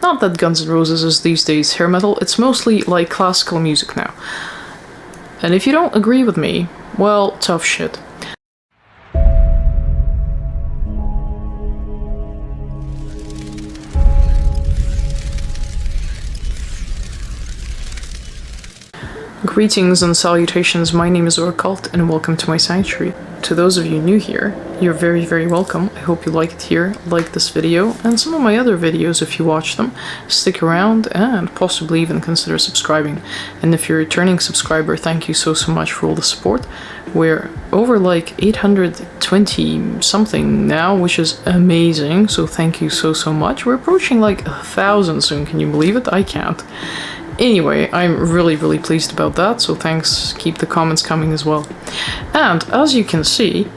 Not that Guns N' Roses is these days hair metal, it's mostly like classical music now. And if you don't agree with me, well, tough shit. Greetings and salutations, my name is Occult and welcome to my sanctuary. To those of you new here, you're very, very welcome. I hope you like it here, like this video, and some of my other videos if you watch them. Stick around and possibly even consider subscribing. And if you're a returning subscriber, thank you so much for all the support. We're over like 820 something now, which is amazing, so thank you so much. We're approaching like 1,000 soon, can you believe it? I can't. Anyway, I'm really pleased about that, so thanks, keep the comments coming as well. And as you can see,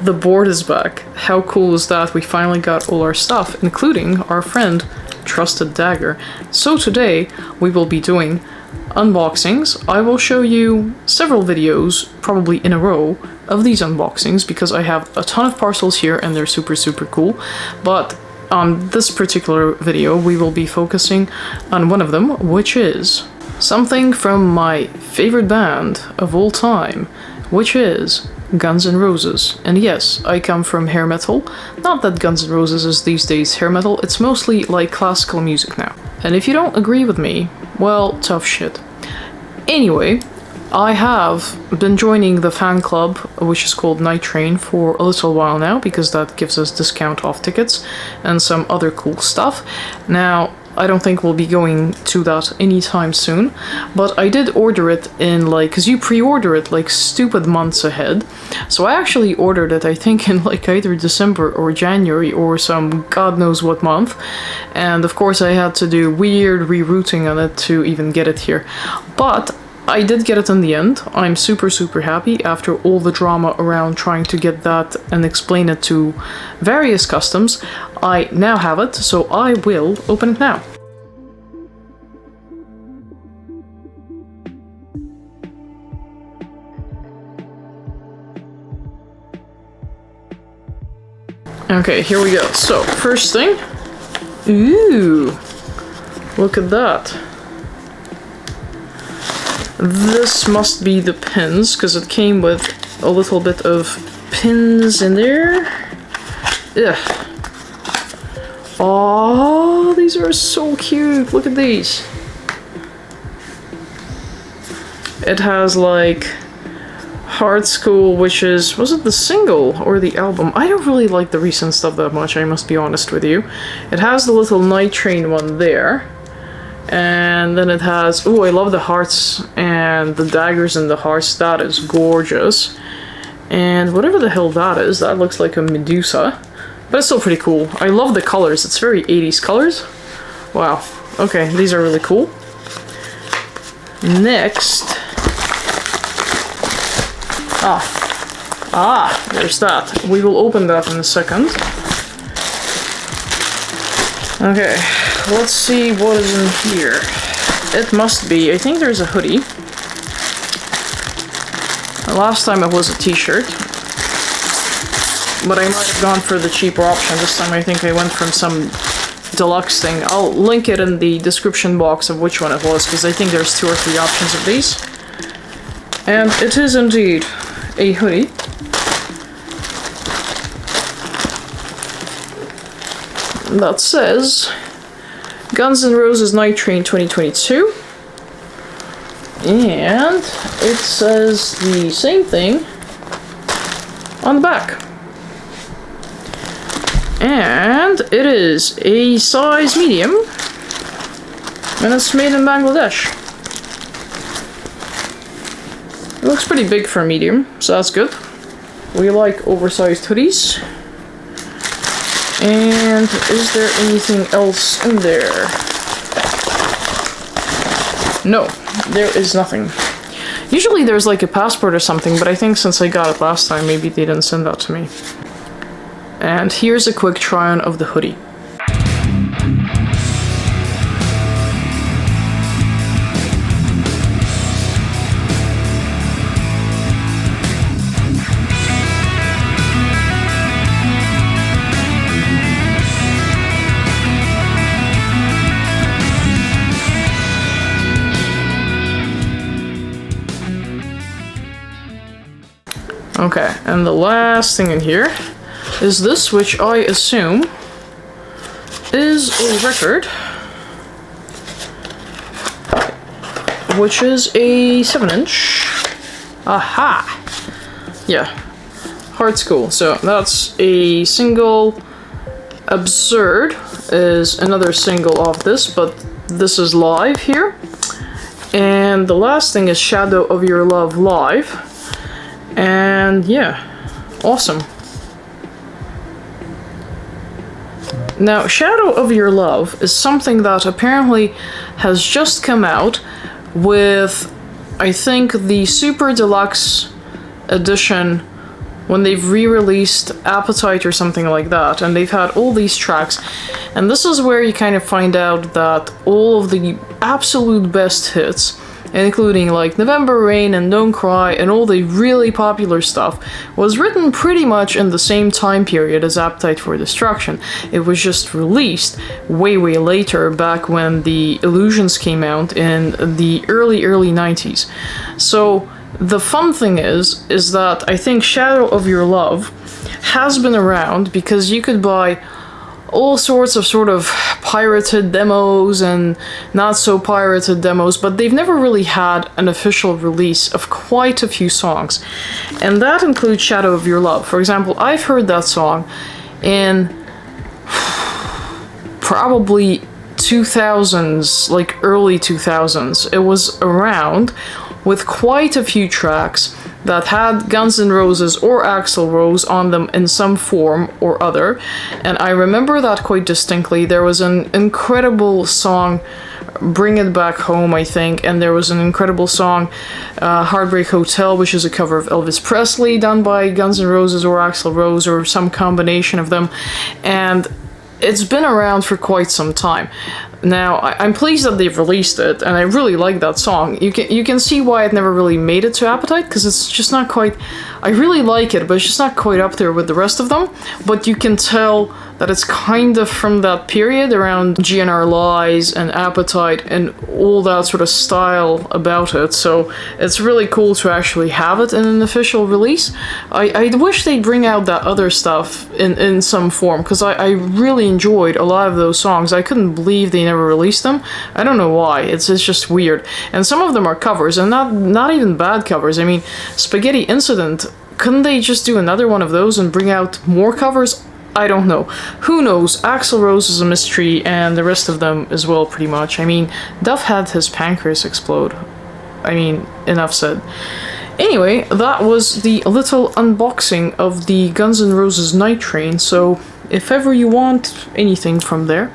the board is back. How cool is that? We finally got all our stuff, including our friend, Trusted Dagger. So today, we will be doing unboxings. I will show you several videos, probably in a row, of these unboxings, because I have a ton of parcels here and they're super cool. But on this particular video, we will be focusing on one of them, which is something from my favorite band of all time, which is Guns N' Roses. And yes, I come from hair metal. Not that Guns N' Roses is these days hair metal, it's mostly like classical music now. And if you don't agree with me, well, tough shit. Anyway, I have been joining the fan club, which is called Nightrain, for a little while now, because that gives us discount off tickets and some other cool stuff. Now, I don't think we'll be going to that anytime soon, but I did order it in like, because you pre-order it like stupid months ahead. So I actually ordered it, I think, in like either December or January or some god knows what month. And of course I had to do weird rerouting on it to even get it here. But I did get it in the end. I'm super happy after all the drama around trying to get that and explain it to various customs. I now have it, so I will open it now. Okay, here we go. So, first thing. Ooh, look at that. This must be the pins, because it came with a little bit of pins in there. Ugh. Oh, these are so cute. Look at these. It has like Hard School, which is, was it the single or the album? I don't really like the recent stuff that much, I must be honest with you. It has the little Nightrain one there. And then it has, oh, I love the hearts and the daggers and the hearts. That is gorgeous. And whatever the hell that is, that looks like a Medusa. But it's still pretty cool. I love the colors. It's very 80s colors. Wow. Okay, these are really cool. Next. There's that. We will open that in a second. Okay, let's see what is in here. It must be, I think there's a hoodie. Last time it was a t-shirt. But I might have gone for the cheaper option. This time I think I went from some deluxe thing. I'll link it in the description box of which one it was, because I think there's 2 or 3 options of these. And it is indeed a hoodie. That says Guns N' Roses Nightrain 2022, and it says the same thing on the back. And it is a size medium, and it's made in Bangladesh. It looks pretty big for a medium, so that's good. We like oversized hoodies. And is there anything else in there? No, there is nothing. Usually there's like a passport or something, but I think since I got it last time, maybe they didn't send that to me. And here's a quick try-on of the hoodie. Okay, and the last thing in here is this, which I assume is a record, which is a 7-inch. Aha! Yeah, Hard School. So that's a single. Absurd is another single of this, but this is live here. And the last thing is Shadow of Your Love live. And yeah, awesome. Now, Shadow of Your Love is something that apparently has just come out with, I think, the Super Deluxe edition when they've re-released Appetite or something like that, and they've had all these tracks. And this is where you kind of find out that all of the absolute best hits, including like November Rain and Don't Cry and all the really popular stuff, was written pretty much in the same time period as Appetite for Destruction. It was just released way later, back when the Illusions came out in the early 90s. So the fun thing is that I think Shadow of Your Love has been around because you could buy all sorts of sort of pirated demos and not so pirated demos, but they've never really had an official release of quite a few songs. And that includes Shadow of Your Love. For example, I've heard that song in probably 2000s, like early 2000s. It was around with quite a few tracks that had Guns N' Roses or Axl Rose on them in some form or other, and I remember that quite distinctly. There was an incredible song, Bring It Back Home, I think, and there was an incredible song, Heartbreak Hotel, which is a cover of Elvis Presley done by Guns N' Roses or Axl Rose or some combination of them, and it's been around for quite some time. Now, I'm pleased that they've released it, and I really like that song. You can see why it never really made it to Appetite, because it's just not quite... I really like it, but it's just not quite up there with the rest of them. But you can tell that it's kind of from that period around GNR Lies and Appetite and all that sort of style about it. So it's really cool to actually have it in an official release. I wish they'd bring out that other stuff in some form, because I really enjoyed a lot of those songs. I couldn't believe they never released them. I don't know why. It's just weird. And some of them are covers, and not even bad covers. I mean, Spaghetti Incident, couldn't they just do another one of those and bring out more covers? I don't know. Who knows? Axl Rose is a mystery, and the rest of them as well, pretty much. I mean, Duff had his pancreas explode. I mean, enough said. Anyway, that was the little unboxing of the Guns N' Roses Nightrain, so if ever you want anything from there,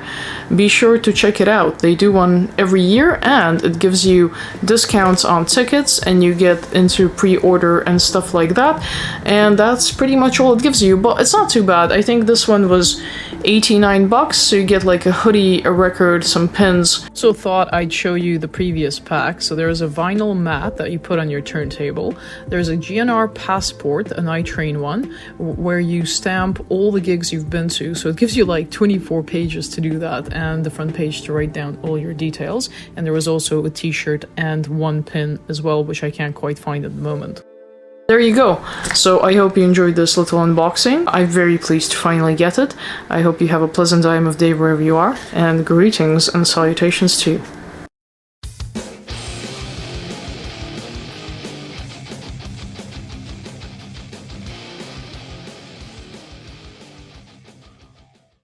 be sure to check it out. They do one every year, and it gives you discounts on tickets, and you get into pre-order and stuff like that, and that's pretty much all it gives you. But it's not too bad. I think this one was $89, so you get like a hoodie, a record, some pins. So thought I'd show you the previous pack. So there's a vinyl mat that you put on your turntable. There's a GNR passport, a Nightrain one, where you stamp all the gigs you've been to. So it gives you like 24 pages to do that, and the front page to write down all your details. And there was also a t-shirt and one pin as well, which I can't quite find at the moment. There you go. So I hope you enjoyed this little unboxing. I'm very pleased to finally get it. I hope you have a pleasant time of day wherever you are, and greetings and salutations to you.